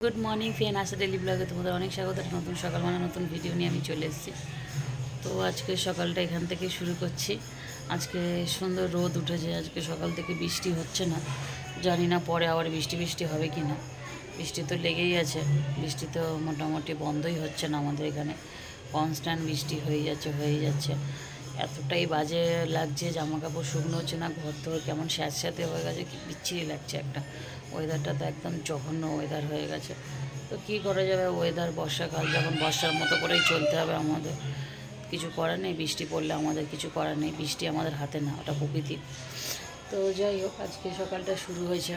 Good morning friend, আসা daily ব্লগে তোমাদের অনেক স্বাগত। নতুন সকাল মানে নতুন ভিডিও নিয়ে আমি চলে এসেছি। তো আজকে সকালটা এখান থেকে শুরু করছি। আজকে সুন্দর রোদ উঠেছে। আজকে সকাল থেকে বৃষ্টি হচ্ছে না, জানি না পরে আবার বৃষ্টি হবে কি না। বৃষ্টি তো লেগেই আছে, বৃষ্টি তো মোটামুটি বন্ধই হচ্ছে না আমাদের এখানে। কনস্ট্যান্ট বৃষ্টি হয়ে যাচ্ছে। এতটাই বাজে লাগছে, জামা কাপড় শুকনো হচ্ছে না, ঘর তো কেমন স্যাঁতস্যাঁতে হয়ে গেছে, কি বিচ্ছিরি লাগছে একটা। ওয়েদারটা তো একদম জঘন্য ওয়েদার হয়ে গেছে। তো কী করা যাবে, ওয়েদার বর্ষাকাল যখন বর্ষার মতো করেই চলতে হবে আমাদের, কিছু করার নেই। বৃষ্টি পড়লে আমাদের কিছু করার নেই, বৃষ্টি আমাদের হাতে না, ওটা প্রকৃতি। তো যাই হোক, আজকে সকালটা শুরু হয়েছে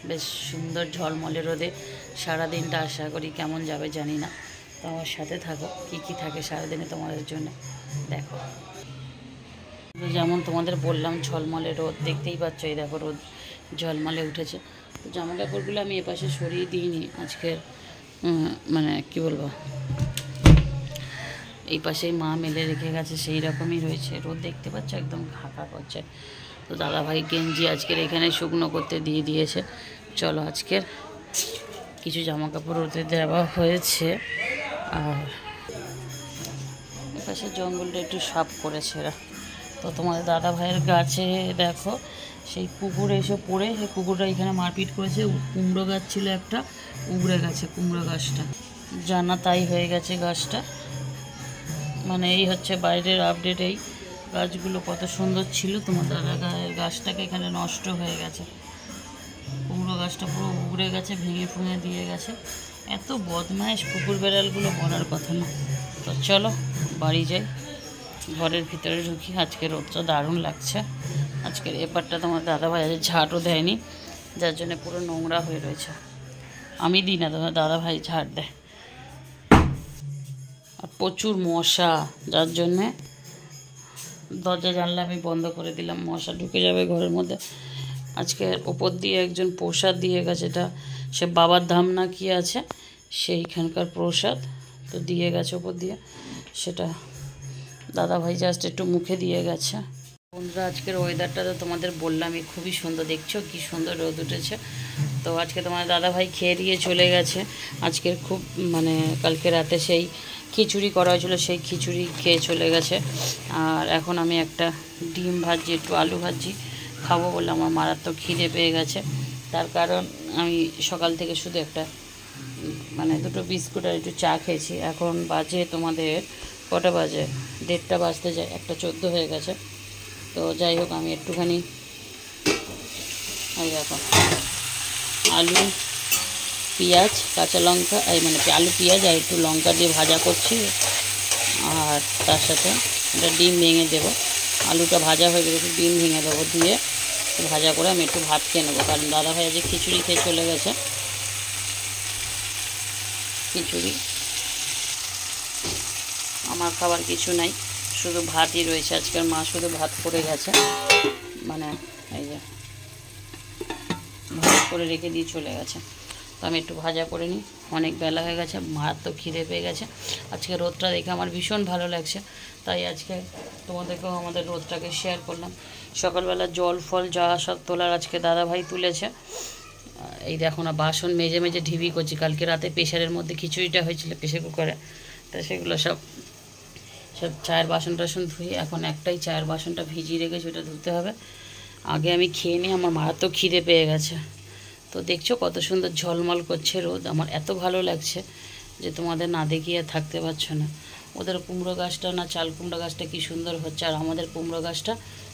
বেশ সুন্দর ঝলমলে রোদে। সারাদিনটা আশা করি কেমন যাবে জানি না। তো আমার সাথে থাকো, কী থাকে সারাদিনে তোমাদের জন্য দেখো। যেমন তোমাদের বললাম, ঝলমলে রোদ দেখতেই পাচ্ছ, এই দেখো রোদ ঝলমলে উঠেছে। তো জামা কাপড়গুলো আমি এপাশে সরিয়ে দিইনি আজকের, মানে কি বলবো, এই পাশেই মা মেলে রেখে গেছে, সেই রকমই রয়েছে। রোদ দেখতে পাচ্ছ একদম খাকা করছে। তো দাদাভাই গেঞ্জি আজকের এখানে শুকনো করতে দিয়ে দিয়েছে। চলো, আজকের কিছু জামা কাপড় রোদে দেওয়া হয়েছে। আর এপাশে জঙ্গলটা একটু সাফ করেছে এরা। তো তোমাদের দাদা ভাইয়ের গাছে দেখো, সেই কুকুরে এসে পড়ে, সেই কুকুরটা এখানে মারপিট করেছে। কুমড়ো গাছ ছিল একটা, উবড়ে গেছে কুমড়ো গাছটা, জানা তাই হয়ে গেছে গাছটা। মানে এই হচ্ছে বাইরের আপডেট। এই গাছগুলো কত সুন্দর ছিল, তোমার দাদা গায়ের গাছটাকে এখানে নষ্ট হয়ে গেছে। কুমড়ো গাছটা পুরো উবড়ে গেছে, ভেঙে ফুঙে দিয়ে গেছে। এত বদমাইশ কুকুর বেড়ালগুলো, বলার কথা না। তো চলো বাড়ি যাই, ঘরের ভিতরে ঢুকি। আজকে রোদটা দারুণ লাগছে। আজকের এপারটা তোমার দাদাভাই আজ ঝাঁটও দেয়নি, যার জন্য পুরো নোংরা হয়ে রয়েছে। আমি দিই না, তোমার দাদাভাই ঝাঁট দেয়। আর প্রচুর মশা, যার জন্যে দরজা জানলা আমি বন্ধ করে দিলাম, মশা ঢুকে যাবে ঘরের মধ্যে। আজকে ওপর দিয়ে একজন প্রসাদ দিয়ে গেছে, এটা সে বাবার ধাম না কি আছে সেইখানকার প্রসাদ, তো দিয়ে গেছে ওপর দিয়ে। সেটা দাদাভাই জাস্ট একটু মুখে দিয়ে গেছে। বন্ধুরা, আজকের ওয়েদারটা তো তোমাদের বললামই, খুবই সুন্দর। দেখছো কি সুন্দর রোদ উঠেছে। তো আজকে তোমার দাদাভাই খেয়ে দিয়ে চলে গেছে। আজকের খুব মানে কালকে রাতে সেই খিচুড়ি করা হয়েছিল, সেই খিচুড়ি খেয়ে চলে গেছে। আর এখন আমি একটা ডিম ভাজি, একটু আলু ভাজি খাবো বলে আমার মারাত্মক খিদে পেয়ে গেছে। তার কারণ আমি সকাল থেকে শুধু একটা মানে দুটো বিস্কুট আর একটু চা খেয়েছি। এখন বাজে তোমাদের কটা বাজে, 1:30 বাজতে যায়, 1:14 হয়ে গেছে। তো যাই হোক, আমি একটুখানি এই দেখো আলু পেঁয়াজ কাঁচা লঙ্কা, এই মানে আলু পেঁয়াজ আর একটু লঙ্কা দিয়ে ভাজা করছি। আর তার সাথে একটা ডিম ভেঙে দেবো। আলুটা ভাজা হয়ে গেলে একটু ডিম ভেঙে দেবো, দিয়ে ভাজা করে আমি একটু ভাত খেয়ে নেবো। কারণ দাদাভাই আজকে খিচুড়ি খেয়ে চলে গেছে। খিচুড়ি আমার খাবার কিছু নাই, শুধু ভাতই রয়েছে। আজকের মা শুধু ভাত করে গেছে, মানে এই যে ভাত করে রেখে দিয়ে চলে গেছে। তো আমি একটু ভাজা করে নিই, অনেক বেলা হয়ে গেছে, ভাত তো খিদে পেয়ে গেছে। আজকে রোদটা দেখে আমার ভীষণ ভালো লাগছে, তাই আজকে তোমাদেরকেও আমাদের রোদটাকে শেয়ার করলাম। সকালবেলা জল ফল যা সব তোলার আজকে দাদাভাই তুলেছে। এই দেখো না, বাসন মেজে মেজে ঢিবি করছি। কালকে রাতে প্রেশারের মধ্যে খিচুড়িটা হয়েছিল প্রেশার কুকারে, তা সেগুলো সব চায়ের বাসন টাসন ধুয়ে এখন একটাই চায়ের বাসনটা ভিজিয়ে রেখেছি, ওটা ধুতে হবে। আগে আমি খেয়ে নিই, আমার মারাত্মক খিদে পেয়ে গেছে। তো দেখছো কত সুন্দর ঝলমল করছে রোদ, আমার এত ভালো লাগছে যে তোমাদের না দেখিয়ে থাকতে পারছো না। ওদের কুমড়ো গাছটা না চাল কুমড়ো গাছটা কি সুন্দর হচ্ছে, আর আমাদের কুমড়ো গাছটা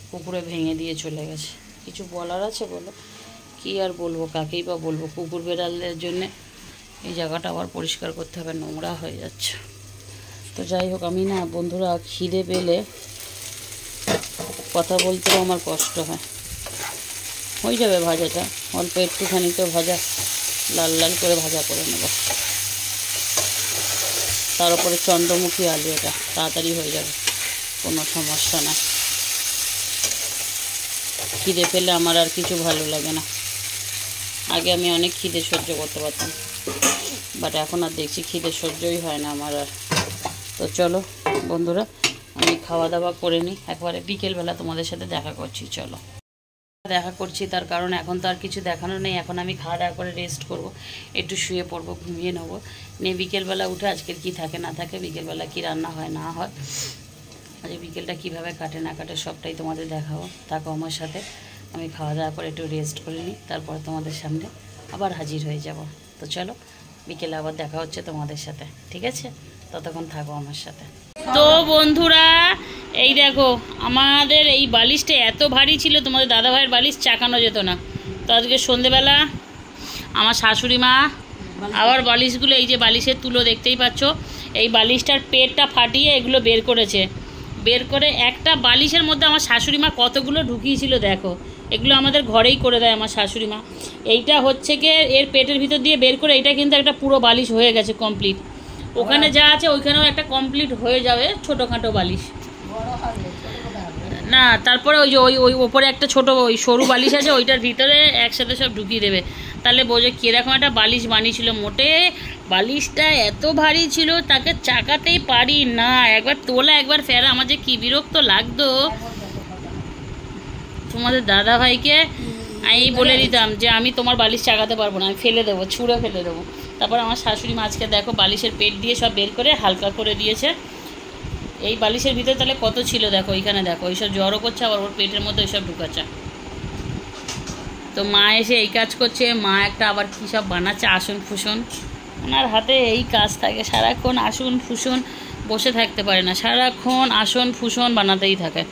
কুকুরে ভেঙে দিয়ে চলে গেছে। কিছু বলার আছে বলো? কী আর বলবো, কাকেই বা বলবো। কুকুর বেড়ালদের জন্যে এই জায়গাটা আবার পরিষ্কার করতে হবে, নোংরা হয়ে যাচ্ছে। তো যাই হোক, আমি না বন্ধুরা খিদে পেলে কথা বলতেও আমার কষ্ট হয়। হয়ে যাবে ভাজাটা, অল্প একটুখানি তো ভাজা, লাল লাল করে ভাজা করে নেব। তার উপরে চন্দ্রমুখী আলু, এটা তাড়াতাড়ি হয়ে যাবে, কোনো সমস্যা না। খিদে পেলে আমার আর কিছু ভালো লাগে না। আগে আমি অনেক খিদে সহ্য করতে পারতাম, বাট এখন আর দেখছি খিদে সহ্যই হয় না আমার আর। তো চলো বন্ধুরা, আমি খাওয়া দাওয়া করে নিই, একবারে বিকেলবেলা তোমাদের সাথে দেখা করছি। চলো। দেখা করছি, তার কারণ এখন তো আর কিছু দেখানো নেই। এখন আমি খাওয়া দাওয়া করে রেস্ট করব, একটু শুয়ে পড়বো, ঘুমিয়ে নেবো। নিয়ে বিকেলবেলা উঠে আজকের কি থাকে না থাকে, বিকেলবেলা কি রান্না হয় না হয়, আজ বিকেলটা কিভাবে কাটে না কাটে সবটাই তোমাদের দেখাবো। থাকো আমার সাথে, আমি খাওয়া দাওয়া করে একটু রেস্ট করে নিই, তারপরে তোমাদের সামনে আবার হাজির হয়ে যাব। তো চলো, বিকেলে আবার দেখা হচ্ছে তোমাদের সাথে, ঠিক আছে? ততক্ষণ থাকো আমার সাথে। তো বন্ধুরা, এই দেখো আমাদের এই বালিশটা এত ভারী ছিল, তোমাদের দাদাভাইয়ের বালিশ চাকানো যেত না। তো আজকে সন্ধেবেলা আমার শাশুড়ি মা আবার বালিশগুলো, এই যে বালিশের তুলো দেখতেই পাচ্ছ, এই বালিশটার পেটটা ফাটিয়ে এগুলো বের করেছে। বের করে একটা বালিশের মধ্যে আমার শাশুড়ি মা কতগুলো ঢুকিয়েছিল দেখো। এগুলো আমাদের ঘরেই করে দেয় আমার শাশুড়ি মা। এইটা হচ্ছে গিয়ে এর পেটের ভিতর দিয়ে বের করে, এইটা কিন্তু একটা পুরো বালিশ হয়ে গেছে কমপ্লিট। ওখানে যা আছে ওইখানেও একটা কমপ্লিট হয়ে যাবে ছোটোখাটো বালিশ না। তারপরে ওই যে ওই ওপরে একটা ছোটো ওই সরু বালিশ আছে, ওইটার ভিতরে একসাথে সব ঢুকিয়ে দেবে। তাহলে বোঝে কীরকম একটা বালিশ বানিয়েছিল। মোটে বালিশটা এত ভারী ছিল, তাকে চাকাতেই পারি না। একবার তোলা একবার ফেরা, আমার যে কী বিরক্ত লাগতো। তোমাদের দাদা ভাইকে আমি বলে দিতাম যে আমি তোমার বালিশ চাকাতে পারবো না, আমি ফেলে দেবো, ছুঁড়ে ফেলে দেবো। তারপর আমার শাশুড়ি মাছকে দেখো বালিশের পেট দিয়ে সব বের করে হালকা করে দিয়েছে। এই বালিশের ভিতরে তাহলে কত ছিল দেখো, এইখানে দেখো এইসব জড়ো করছে, আবার ওর পেটের মধ্যে ওইসব ঢুকাচ্ছে। তো মা এসে এই কাজ করছে, মা একটা আবার কী সব বানাচ্ছে আসন ফুসন। ওনার হাতে এই কাজ থাকে, সারাক্ষণ আসন ফুসন, বসে থাকতে পারে না, সারাক্ষণ আসন ফুসন বানাতেই থাকে।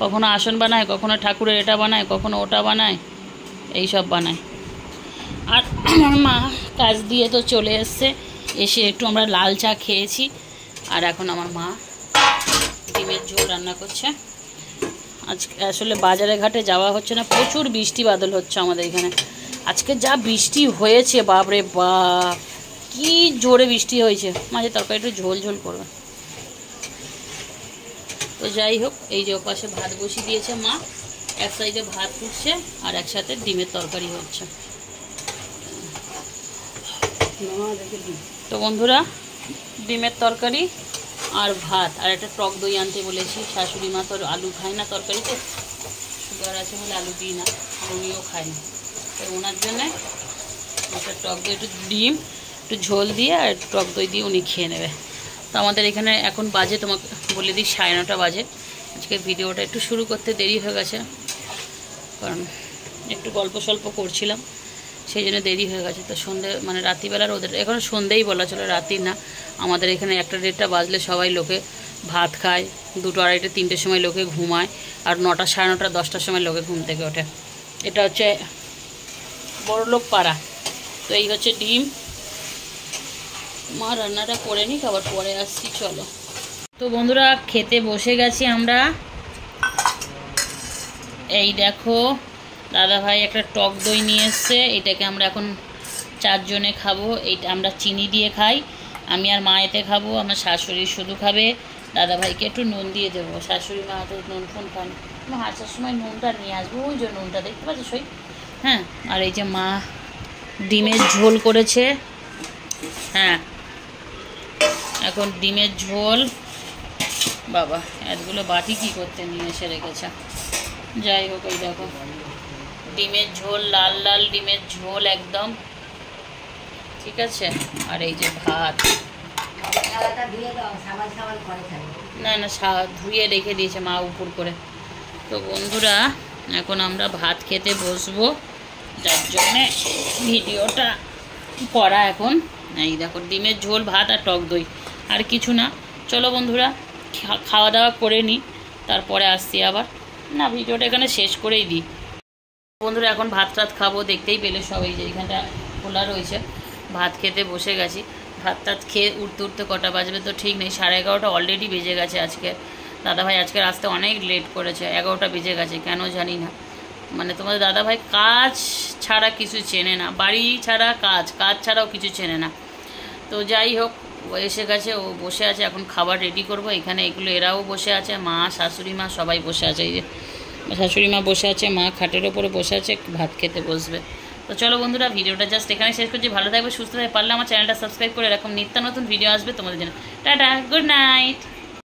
কখনো আসন বানায়, কখনো ঠাকুরের এটা বানায়, কখনো ওটা বানায়, এই সব বানায়। আর আমার মা কাজ দিয়ে তো চলে এসছে, এসে একটু আমরা লাল চা খেয়েছি। আর এখন আমার মা ডিমের ঝোল রান্না করছে। আজকে আসলে বাজারে ঘাটে যাওয়া হচ্ছে না, প্রচুর বৃষ্টি বাদল হচ্ছে আমাদের এখানে। আজকে যা বৃষ্টি হয়েছে, বাপরে বাপ কি জোরে বৃষ্টি হয়েছে। মাঝে তরকারি একটু ঝোল ঝোল করবে। তো যাই হোক, এই যে ওপাশে ভাত বসিয়ে দিয়েছে মা, এক সাইডে ভাত ফুটছে আর একসাথে ডিমের তরকারি হচ্ছে। তো বন্ধুরা, ডিমের তরকারি আর ভাত আর একটা টক দই আনতে বলেছি। শাশুড়ি মা তো আলু খায় না তরকারিতে, সুগার আছে বলে আলু দিই না, আর উনিও খায় না। তো ওনার জন্যে একটা টক দই, একটু ডিম, একটু ঝোল দিয়ে আর একটু টক দই দিয়ে উনি খেয়ে নেবে। তো আমাদের এখানে এখন বাজে, তোমাকে বলে দিই 9:30 বাজে। আজকে ভিডিওটা একটু শুরু করতে দেরি হয়ে গেছে, কারণ একটু গল্প সল্প করছিলাম, সেই জন্য দেরি হয়ে গেছে। তো সন্ধে মানে রাত্রিবেলার ওদের এখন সন্ধেই বলা চলে, রাত্রি না। আমাদের এখানে 1টা 1:30 বাজলে সবাই লোকে ভাত খায়, 2টো 2:30 3টের সময় লোকে ঘুমায়, আর 9টা 9:30 10টার সময় লোকে ঘুম থেকে ওঠে। এটা হচ্ছে বড়লোক পাড়া। তো এই হচ্ছে ডিম। মা রান্নাটা করে নিক, আবার পরে আসছি, চলো। তো বন্ধুরা, খেতে বসে গেছি আমরা। এই দেখো দাদাভাই একটা টক দই নিয়ে এসছে, এটাকে আমরা এখন 4 জনে খাবো। এইটা আমরা চিনি দিয়ে খাই, আমি আর মা এতে খাবো। আমার শাশুড়ি শুধু খাবে, দাদাভাইকে একটু নুন দিয়ে দেবো। শাশুড়ি মা তো নুন ফুন খান, আমি আসার সময় নুনটা নিয়ে আসবো, ওই যে নুনটা দেখতে পাচ্ছি সই। হ্যাঁ, আর এই যে মা ডিমের ঝোল করেছে। হ্যাঁ, এখন ডিমের ঝোল। বাবা এতগুলো বাটি কী করতে নিয়ে এসে রেখেছে। যাই হোক, এই দেখো ডিমের ঝোল, লাল লাল ডিমের ঝোল একদম, ঠিক আছে। আর এই যে ভাত, না না ধুয়ে রেখে দিয়েছে মা উপর করে। তো বন্ধুরা, এখন আমরা ভাত খেতে বসবো, যার জন্যে ভিডিওটা করা এখন। এই দেখো ডিমের ঝোল, ভাত আর টক দই, আর কিছু না। চলো বন্ধুরা, খাওয়া দাওয়া করে নিই, তারপরে আসছি আবার। না, ভিডিওটা এখানে শেষ করেই দিই। বন্ধুরা, এখন ভাত টাত খাবো, দেখতেই পেলে সবাই যে এখানটা খোলা রয়েছে। ভাত খেতে বসে গেছি। ভাত টাত খেয়ে উঠতে উঠতে কটা বাজবে তো ঠিক নেই, 11:30 অলরেডি বেজে গেছে। আজকে দাদাভাই আজকে আসতে অনেক লেট করেছে, 11টা বেজে গেছে, কেন জানি না। মানে তোমাদের দাদাভাই কাজ ছাড়া কিছু চেনে না, বাড়ি ছাড়া কাজ, কাজ ছাড়াও কিছু চেনে না। তো যাই হোক, ও এসে গেছে, ও বসে আছে, এখন খাবার রেডি করব। এখানে এগুলো এরাও বসে আছে, মা শাশুড়ি মা সবাই বসে আছে। এই যে শাশুড়ি মা বসে আছে, মা খাটের ওপরে বসে আছে, ভাত খেতে বসবে। তো চলো বন্ধুরা, ভিডিওটা জাস্ট এখানে শেষ করছি। ভালো থাকবে, সুস্থ থাকবে, পারলে আমার চ্যানেলটা সাবস্ক্রাইব করে এরকম নিত্য নতুন ভিডিও আসবে তোমাদের জন্য। Tata, good night.